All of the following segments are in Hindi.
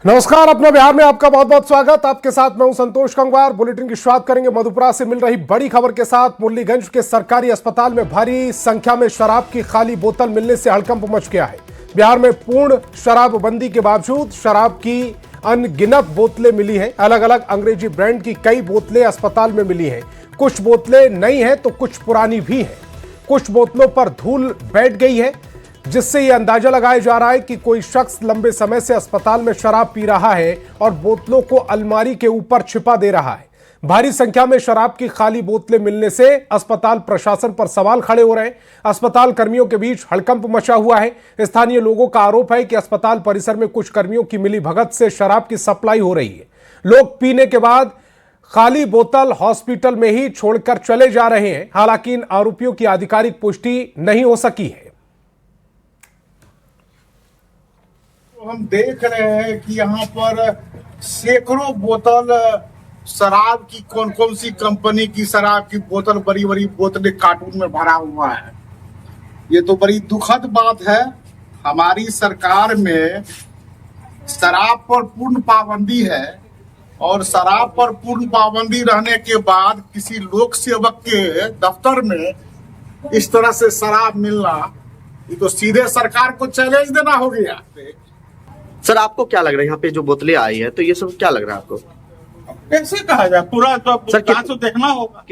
नमस्कार, अपना बिहार में आपका बहुत बहुत स्वागत। आपके साथ मैं हूं संतोष गंगवार। बुलेटिन की शुरुआत करेंगे मधुपुरा से मिल रही बड़ी खबर के साथ। मुरलीगंज के सरकारी अस्पताल में भारी संख्या में शराब की खाली बोतल मिलने से हड़कंप मच गया है। बिहार में पूर्ण शराबबंदी के बावजूद शराब की अनगिनत बोतलें मिली हैं। अलग अलग अंग्रेजी ब्रांड की कई बोतलें अस्पताल में मिली हैं। कुछ बोतलें नई हैं तो कुछ पुरानी भी हैं। कुछ बोतलों पर धूल बैठ गई है, जिससे यह अंदाजा लगाया जा रहा है कि कोई शख्स लंबे समय से अस्पताल में शराब पी रहा है और बोतलों को अलमारी के ऊपर छिपा दे रहा है। भारी संख्या में शराब की खाली बोतलें मिलने से अस्पताल प्रशासन पर सवाल खड़े हो रहे हैं। अस्पताल कर्मियों के बीच हड़कंप मचा हुआ है। स्थानीय लोगों का आरोप है कि अस्पताल परिसर में कुछ कर्मियों की मिलीभगत से शराब की सप्लाई हो रही है। लोग पीने के बाद खाली बोतल हॉस्पिटल में ही छोड़कर चले जा रहे हैं। हालांकि इन आरोपियों की आधिकारिक पुष्टि नहीं हो सकी है। हम देख रहे हैं कि यहाँ पर सैकड़ों बोतल शराब की कौन कौन सी कंपनी की शराब की बोतल, बड़ी बड़ी बोतलें कार्टून में भरा हुआ है। ये तो बड़ी दुखद बात है। हमारी सरकार में शराब पर पूर्ण पाबंदी है और शराब पर पूर्ण पाबंदी रहने के बाद किसी लोक सेवक के दफ्तर में इस तरह से शराब मिलना, ये तो सीधे सरकार को चैलेंज देना हो गया। सर, आपको क्या लग रहा है यहाँ पे जो बोतलें आई है, तो ये सब क्या लग रहा है आपको? कैसे कहा जाए, पूरा तो तो देखना होगा।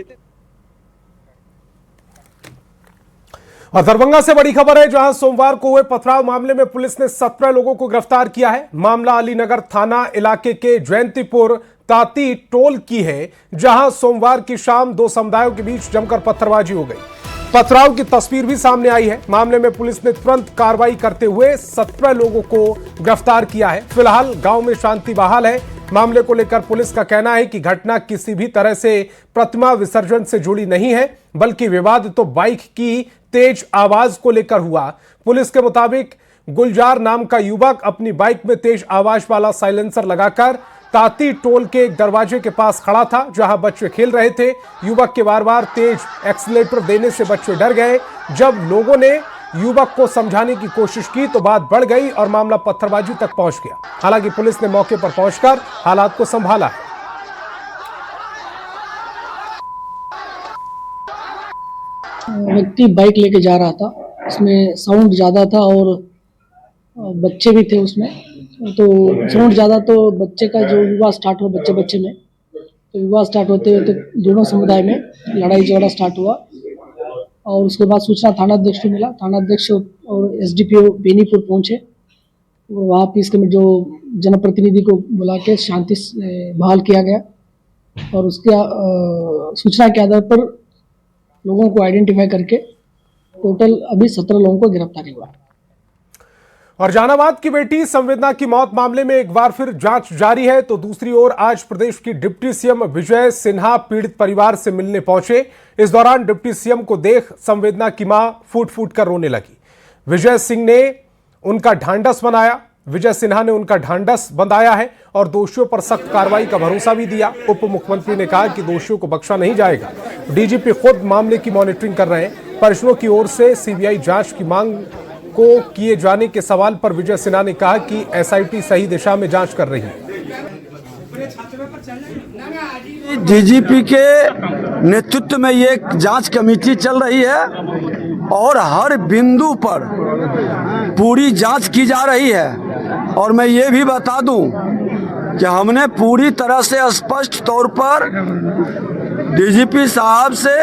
और दरभंगा से बड़ी खबर है, जहां सोमवार को हुए पथराव मामले में पुलिस ने 17 लोगों को गिरफ्तार किया है। मामला अलीनगर थाना इलाके के जयंतीपुर ताती टोल की है, जहां सोमवार की शाम दो समुदायों के बीच जमकर पत्थरबाजी हो गई। पथराव की तस्वीर भी सामने आई है। मामले में पुलिस ने तुरंत कार्रवाई करते हुए 17 लोगों को गिरफ्तार किया है। फिलहाल गांव में शांति बहाल है। मामले को लेकर पुलिस का कहना है कि घटना किसी भी तरह से प्रतिमा विसर्जन से जुड़ी नहीं है, बल्कि विवाद तो बाइक की तेज आवाज को लेकर हुआ। पुलिस के मुताबिक गुलजार नाम का युवक अपनी बाइक में तेज आवाज वाला साइलेंसर लगाकर ताती टोल के एक दरवाजे के पास खड़ा था, जहां बच्चे खेल रहे थे। युवक के बार बार तेज एक्सीलरेटर देने से बच्चे डर गए। जब लोगों ने युवक को समझाने की कोशिश की तो बात बढ़ गई और मामला पत्थरबाजी तक पहुंच गया। हालांकि पुलिस ने मौके पर पहुंचकर हालात को संभाला है। व्यक्ति बाइक लेके जा रहा था, उसमें साउंड ज़्यादा था और बच्चे भी थे उसमें, तो साउंड ज़्यादा, तो बच्चे का जो विवाद स्टार्ट हुआ बच्चे में, तो विवाद स्टार्ट होते हुए तो दोनों समुदाय में लड़ाई झगड़ा स्टार्ट हुआ। और उसके बाद सूचना थानाध्यक्ष को मिला। थानाध्यक्ष और एसडीपीओ बेनीपुर पहुंचे और वहाँ पे इसके में जो जनप्रतिनिधि को बुला के शांति बहाल किया गया। और उसके सूचना के आधार पर लोगों को आइडेंटिफाई करके टोटल अभी 17 लोगों को गिरफ्तार हुआ। और जहानाबाद की बेटी संवेदना की मौत मामले में एक बार फिर जांच जारी है, तो दूसरी ओर आज प्रदेश की डिप्टी सीएम विजय सिन्हा पीड़ित परिवार से मिलने पहुंचे। इस दौरान डिप्टी सीएम को देख संवेदना की मां फूट फूट कर रोने लगी। विजय सिन्हा ने उनका ढांढस बंधाया है और दोषियों पर सख्त कार्रवाई का भरोसा भी दिया। उप मुख्यमंत्री ने कहा कि दोषियों को बख्शा नहीं जाएगा। डीजीपी खुद मामले की मॉनिटरिंग कर रहे हैं। परिजनों की ओर से सीबीआई जांच की मांग को किए जाने के सवाल पर विजय सिन्हा ने कहा कि एसआईटी सही दिशा में जांच कर रही है। डीजीपी के नेतृत्व में ये जांच कमेटी चल रही है और हर बिंदु पर पूरी जांच की जा रही है। और मैं ये भी बता दूं कि हमने पूरी तरह से स्पष्ट तौर पर डीजीपी साहब से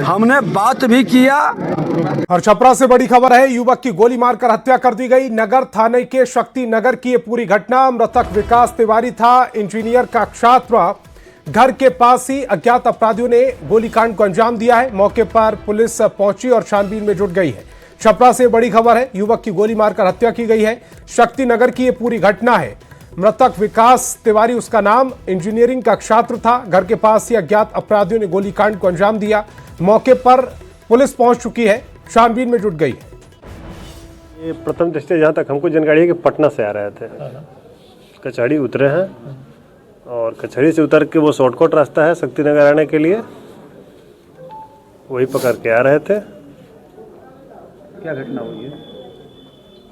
हमने बात भी किया। और छपरा से बड़ी खबर है, युवक की गोली मारकर हत्या कर दी गई। नगर थाने के शक्ति नगर की ये पूरी घटना। मृतक विकास तिवारी था, इंजीनियर का छात्र। घर के पास ही अज्ञात अपराधियों ने गोलीकांड को अंजाम दिया है। मौके पर पुलिस पहुंची और छानबीन में जुट गई है। छपरा से बड़ी खबर है, युवक की गोली मारकर हत्या की गई है। शक्ति नगर की ये पूरी घटना है। मृतक विकास तिवारी उसका नाम, इंजीनियरिंग का छात्र था। घर के पास ही अज्ञात अपराधियों ने गोलीकांड को अंजाम दिया। मौके पर पुलिस पहुंच चुकी है, छानबीन में जुट गई है। ये प्रथम दृष्टया जहाँ तक हमको जानकारी है कि पटना से आ रहे थे, कचहरी उतरे हैं और कचहरी से उतर के वो शॉर्टकट रास्ता है शक्तिनगर आने के लिए, वही पकड़ के आ रहे थे। क्या घटना हुई है?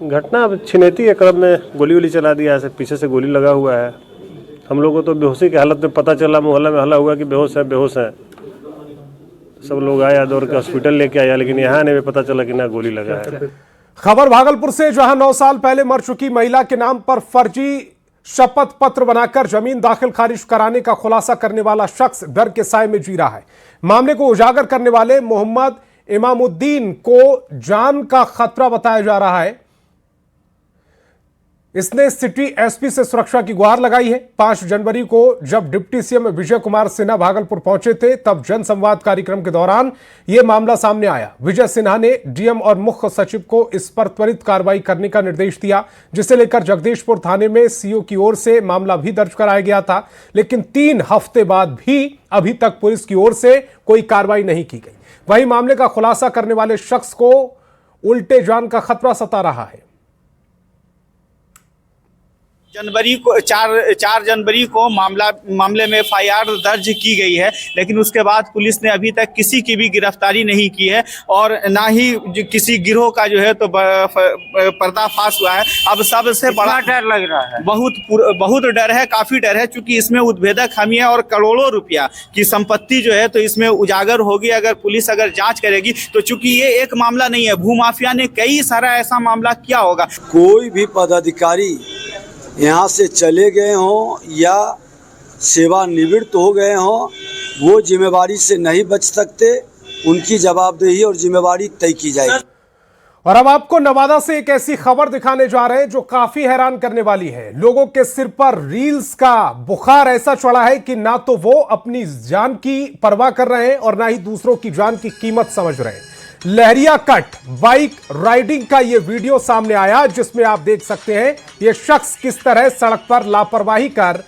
घटना अब छिनेती के क्रम में गोली वोली चला दिया है, पीछे से गोली लगा हुआ है। हम लोग को तो बेहोशी की हालत में पता चला, मोहल्ला में हल्ला हुआ कि बेहोश है। सब लोग आया, दौड़ के हॉस्पिटल लेके आया, लेकिन यहाँ आने में पता चला कि ना गोली लगा है। खबर भागलपुर से, जहां 9 साल पहले मर चुकी महिला के नाम पर फर्जी शपथ पत्र बनाकर जमीन दाखिल खारिज कराने का खुलासा करने वाला शख्स डर के साए में जी रहा है। मामले को उजागर करने वाले मोहम्मद इमामुद्दीन को जान का खतरा बताया जा रहा है। इसने सिटी एसपी से सुरक्षा की गुहार लगाई है। 5 जनवरी को जब डिप्टी सीएम विजय कुमार सिन्हा भागलपुर पहुंचे थे, तब जनसंवाद कार्यक्रम के दौरान यह मामला सामने आया। विजय सिन्हा ने डीएम और मुख्य सचिव को इस पर त्वरित कार्रवाई करने का निर्देश दिया, जिसे लेकर जगदीशपुर थाने में सीओ की ओर से मामला भी दर्ज कराया गया था। लेकिन 3 हफ्ते बाद भी अभी तक पुलिस की ओर से कोई कार्रवाई नहीं की गई। वहीं मामले का खुलासा करने वाले शख्स को उल्टे जान का खतरा सता रहा है। जनवरी को 4 जनवरी को मामले में एफआईआर दर्ज की गई है, लेकिन उसके बाद पुलिस ने अभी तक किसी की भी गिरफ्तारी नहीं की है और ना ही किसी गिरोह का जो है तो पर्दाफाश हुआ है। अब सबसे बड़ा डर लग रहा है, बहुत डर है, काफी डर है, क्योंकि इसमें उद्भेदक खामियां और करोड़ों रुपया की संपत्ति जो है तो इसमें उजागर होगी अगर पुलिस जांच करेगी। तो चूंकि ये एक मामला नहीं है, भूमाफिया ने कई सारा ऐसा मामला किया होगा। कोई भी पदाधिकारी यहाँ से चले गए हों या सेवानिवृत्त हो गए हों, वो जिम्मेवारी से नहीं बच सकते। उनकी जवाबदेही और जिम्मेवारी तय की जाएगी। और अब आपको नवादा से एक ऐसी खबर दिखाने जा रहे हैं जो काफी हैरान करने वाली है। लोगों के सिर पर रील्स का बुखार ऐसा चढ़ा है कि ना तो वो अपनी जान की परवाह कर रहे हैं और ना ही दूसरों की जान की कीमत समझ रहे हैं। लहरिया कट बाइक राइडिंग का यह वीडियो सामने आया, जिसमें आप देख सकते हैं यह शख्स किस तरह सड़क पर लापरवाही कर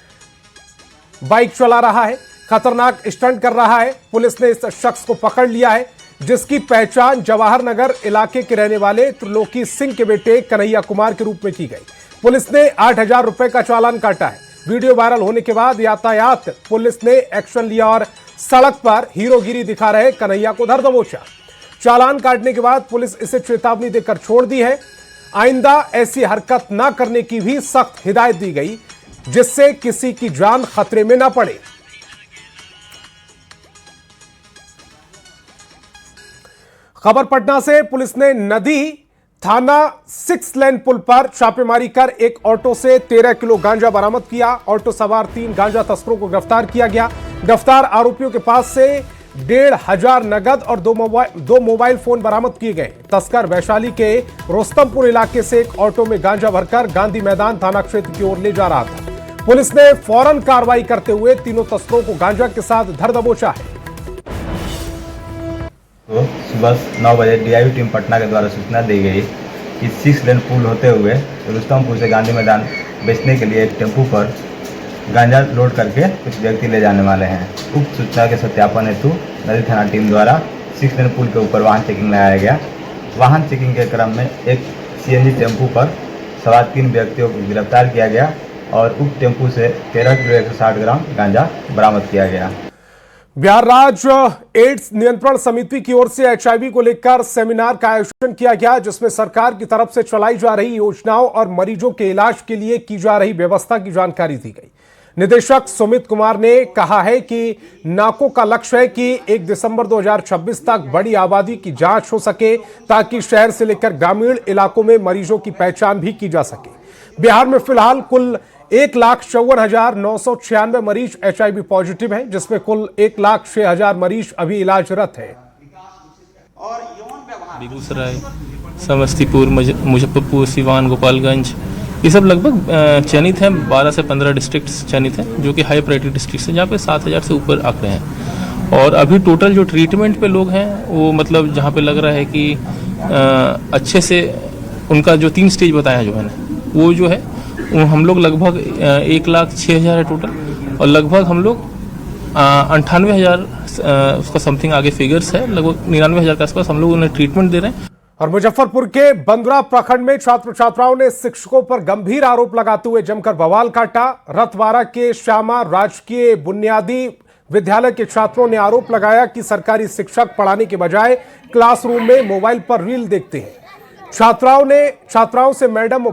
बाइक चला रहा है, खतरनाक स्टंट कर रहा है। पुलिस ने इस शख्स को पकड़ लिया है, जिसकी पहचान जवाहर नगर इलाके के रहने वाले त्रिलोकी सिंह के बेटे कन्हैया कुमार के रूप में की गई। पुलिस ने 8,000 रुपए का चालान काटा है। वीडियो वायरल होने के बाद यातायात पुलिस ने एक्शन लिया और सड़क पर हीरोगिरी दिखा रहे कन्हैया को धर दबोचा। चालान काटने के बाद पुलिस इसे चेतावनी देकर छोड़ दी है। आइंदा ऐसी हरकत ना करने की भी सख्त हिदायत दी गई, जिससे किसी की जान खतरे में ना पड़े। खबर पटना से, पुलिस ने नदी थाना 6 लेन पुल पर छापेमारी कर एक ऑटो से 13 किलो गांजा बरामद किया। ऑटो सवार 3 गांजा तस्करों को गिरफ्तार किया गया। गिरफ्तार आरोपियों के पास से 1,500 नगद और 2 मोबाइल फोन बरामद किए गए। तस्कर वैशाली के रोस्तमपुर इलाके से एक ऑटो में गांजा भरकर गांधी मैदान थाना क्षेत्र की ओर ले जा रहा था। पुलिस ने फौरन कार्रवाई करते हुए तीनों तस्करों को गांजा के साथ धर दबोचा है। तो सुबह 9 बजे डीआईवी टीम पटना के द्वारा सूचना दी गई कि 6 लेन पुल होते हुए रुस्तमपुर से गांधी मैदान बेचने के लिए एक टेम्पू पर गांजा लोड करके कुछ व्यक्ति ले जाने वाले हैं। उक्त सूचना के सत्यापन हेतु नदी थाना टीम द्वारा 6 लेन पुल के ऊपर वाहन चेकिंग लगाया गया। वाहन चेकिंग के क्रम में एक सीएनजी टेम्पू पर सवार 3 व्यक्तियों को गिरफ्तार किया गया और उक्त टेम्पू से 13 किलो 160 ग्राम गांजा बरामद किया गया। बिहार राज्य एड्स नियंत्रण समिति की ओर से एचआईवी को लेकर सेमिनार का आयोजन किया गया, जिसमें सरकार की तरफ से चलाई जा रही योजनाओं और मरीजों के इलाज के लिए की जा रही व्यवस्था की जानकारी दी गई। निदेशक सुमित कुमार ने कहा है कि नाको का लक्ष्य है कि 1 दिसंबर 2026 तक बड़ी आबादी की जांच हो सके, ताकि शहर से लेकर ग्रामीण इलाकों में मरीजों की पहचान भी की जा सके। बिहार में फिलहाल कुल 1,54,996 मरीज एचआईवी पॉजिटिव हैं, जिसमें कुल 1,06,000 मरीज अभी इलाजरत हैं। बेगूसराय, समस्तीपुर, मुजफ्फरपुर, सिवान, गोपालगंज, ये सब लगभग चयनित हैं। 12 से 15 डिस्ट्रिक्ट चयनित हैं, जो कि हाई प्रायोरिटी डिस्ट्रिक्ट हैं, जहाँ पे 7,000 से ऊपर आंकड़े हैं। और अभी टोटल जो ट्रीटमेंट पे लोग हैं, वो मतलब जहाँ पे लग रहा है कि अच्छे से उनका जो 3 स्टेज बताया है जो है ना, वो जो है वो हम लोग लगभग 1,06,000 है टोटल, और लगभग हम लोग 98,000 उसका समथिंग आगे फिगर्स है, लगभग 99,000 के आसपास हम लोग उन्हें ट्रीटमेंट दे रहे हैं। और मुजफ्फरपुर के बंदरा प्रखंड में छात्र छात्राओं ने शिक्षकों पर गंभीर आरोप लगाते हुए जमकर बवाल काटा। रतवारा के श्यामा राजकीय बुनियादी विद्यालय के छात्रों ने आरोप लगाया कि सरकारी शिक्षक पढ़ाने के बजाय क्लासरूम में मोबाइल पर रील देखते हैं। छात्राओं से मैडम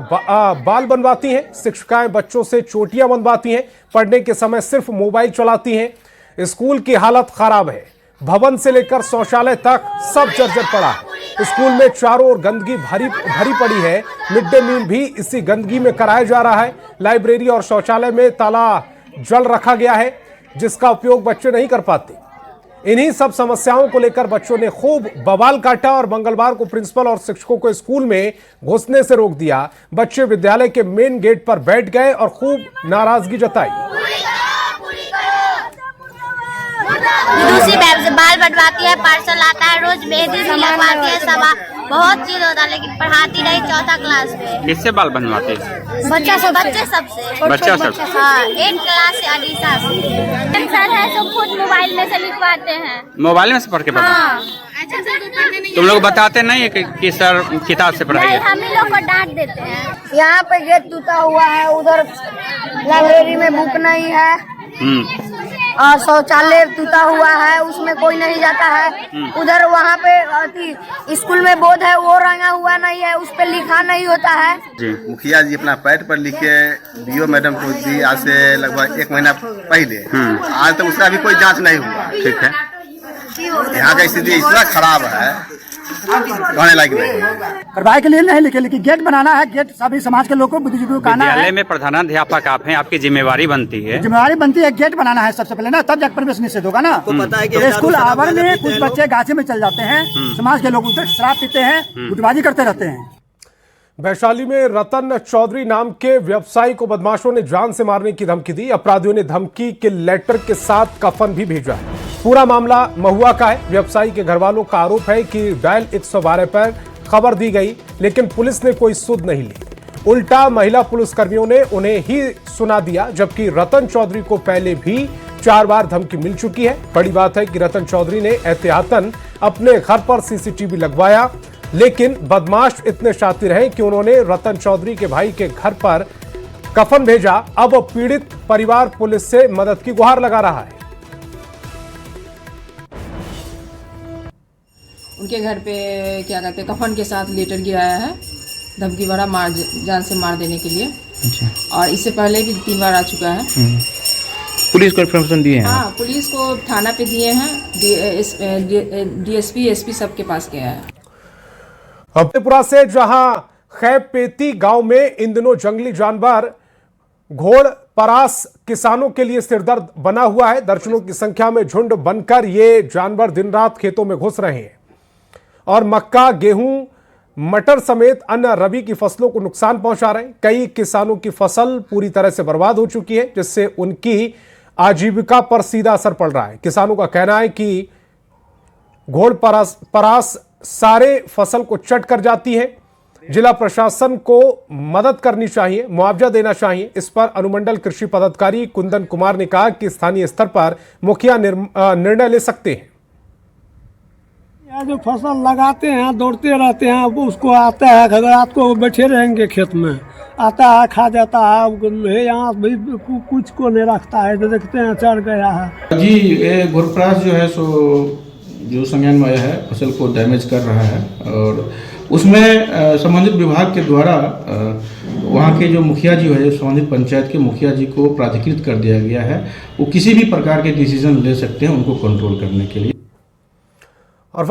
बाल बनवाती हैं, शिक्षिकाएं बच्चों से चोटियां बनवाती हैं, पढ़ने के समय सिर्फ मोबाइल चलाती हैं। स्कूल की हालत खराब है, भवन से लेकर शौचालय तक सब जर्जर पड़ा है। स्कूल में चारों ओर गंदगी भरी पड़ी है। मिड डे मील भी इसी गंदगी में कराया जा रहा है। लाइब्रेरी और शौचालय में ताला जल रखा गया है, जिसका उपयोग बच्चे नहीं कर पाते। इन्हीं सब समस्याओं को लेकर बच्चों ने खूब बवाल काटा और मंगलवार को प्रिंसिपल और शिक्षकों को स्कूल में घुसने से रोक दिया। बच्चे विद्यालय के मेन गेट पर बैठ गए और खूब नाराजगी जताई। दूसरी बैग से बाल बनवाती है, पार्सल आता है, रोज मेहंदी भी लगवाती है, सब बहुत चीज होता है, लेकिन पढ़ाती नहीं। चौथा क्लास में किससे बाल बनवाते हैं? बच्चे सबसे बच्चा सब? हाँ, 8 क्लास से अनीसा से। सर है तो खुद मोबाइल में से लिखवाते हैं, मोबाइल में से पढ़ के पढ़ा? हाँ। तुम लोग बताते नहीं है कि सर किताब से पढ़ाइए? हम ही लोग को डांट देते हैं। यहाँ पे गेट टूटा हुआ है, उधर लाइब्रेरी में बुक नहीं है और शौचालय टूटा हुआ है, उसमें कोई नहीं जाता है। उधर वहाँ पे स्कूल में बोर्ड है, वो रंगा हुआ नहीं है, उस पे लिखा नहीं होता है। जी मुखिया जी अपना पैड पर लिखे बीओ मैडम को दी आज से लगभग 1 महीना पहले। आज तक उसका भी कोई जांच नहीं हुआ। ठीक है, यहाँ का स्थिति इतना खराब है, कहने लायक नहीं। कार्रवाई के लिए नहीं लिखे, लेकिन गेट बनाना है। गेट सभी समाज के लोगों को बुजुर्गों को आना है। विद्यालय में प्रधानाध्यापक आप हैं, आपकी जिम्मेवारी बनती है। जिम्मेवारी बनती है, गेट बनाना है सबसे पहले ना, तब जाकर प्रवेश निषेध होगा ना। स्कूल आवर में कुछ बच्चे गाछी में चल जाते हैं, समाज के लोग उधर शराब पीते हैं, गुटबाजी करते रहते हैं। वैशाली में रतन चौधरी नाम के व्यवसायी को बदमाशों ने जान से मारने की धमकी दी। अपराधियों ने धमकी के लेटर के साथ कफन भी भेजा। पूरा मामला महुआ का है। व्यवसायी के घरवालों का आरोप है कि डायल 112 पर खबर दी गई, लेकिन पुलिस ने कोई सुध नहीं ली। उल्टा महिला पुलिसकर्मियों ने उन्हें ही सुना दिया, जबकि रतन चौधरी को पहले भी 4 बार धमकी मिल चुकी है। बड़ी बात है कि रतन चौधरी ने एहतियातन अपने घर पर सीसीटीवी लगवाया, लेकिन बदमाश इतने शातिर हैं कि उन्होंने रतन चौधरी के भाई के घर पर कफन भेजा। अब पीड़ित परिवार पुलिस से मदद की गुहार लगा रहा है। उनके घर पे क्या कहते हैं, कफन के साथ लेटर गिराया है, धमकी भरा जान से मार देने के लिए। अच्छा। और इससे पहले भी 3 बार आ चुका है। पुलिस को इन्फॉर्मेशन दिए हैं? हाँ, पुलिस को थाना पे दिए हैं, डीएसपी एसपी सबके पास गया है। फतेहपुरा से जहां खैपेती गांव में इन दिनों जंगली जानवर घोड़ परास किसानों के लिए सिरदर्द बना हुआ है। दर्जनों की संख्या में झुंड बनकर ये जानवर दिन रात खेतों में घुस रहे हैं और मक्का, गेहूं, मटर समेत अन्य रबी की फसलों को नुकसान पहुंचा रहे हैं। कई किसानों की फसल पूरी तरह से बर्बाद हो चुकी है, जिससे उनकी आजीविका पर सीधा असर पड़ रहा है। किसानों का कहना है कि घोड़ परास सारे फसल को चट कर जाती है। जिला प्रशासन को मदद करनी चाहिए, मुआवजा देना चाहिए। इस पर अनुमंडल कृषि पदाधिकारी कुंदन कुमार ने कहा कि स्थानीय स्तर पर मुखिया निर्णय ले सकते हैं। यहाँ जो फसल लगाते हैं, दौड़ते रहते हैं, वो उसको आता है, अगर रात को बैठे रहेंगे खेत में, आता है, खा जाता है। यहाँ भी कुछ को नहीं रखता है, तो देखते हैं चढ़ गया है। जी, ये घोड़परास जो है सो जो संज्ञान में आया है, फसल को डैमेज कर रहा है और उसमें संबंधित विभाग के द्वारा वहाँ के जो मुखिया जी है, संबंधित पंचायत के मुखिया जी को प्राधिकृत कर दिया गया है। वो किसी भी प्रकार के डिसीजन ले सकते हैं उनको कंट्रोल करने के लिए। और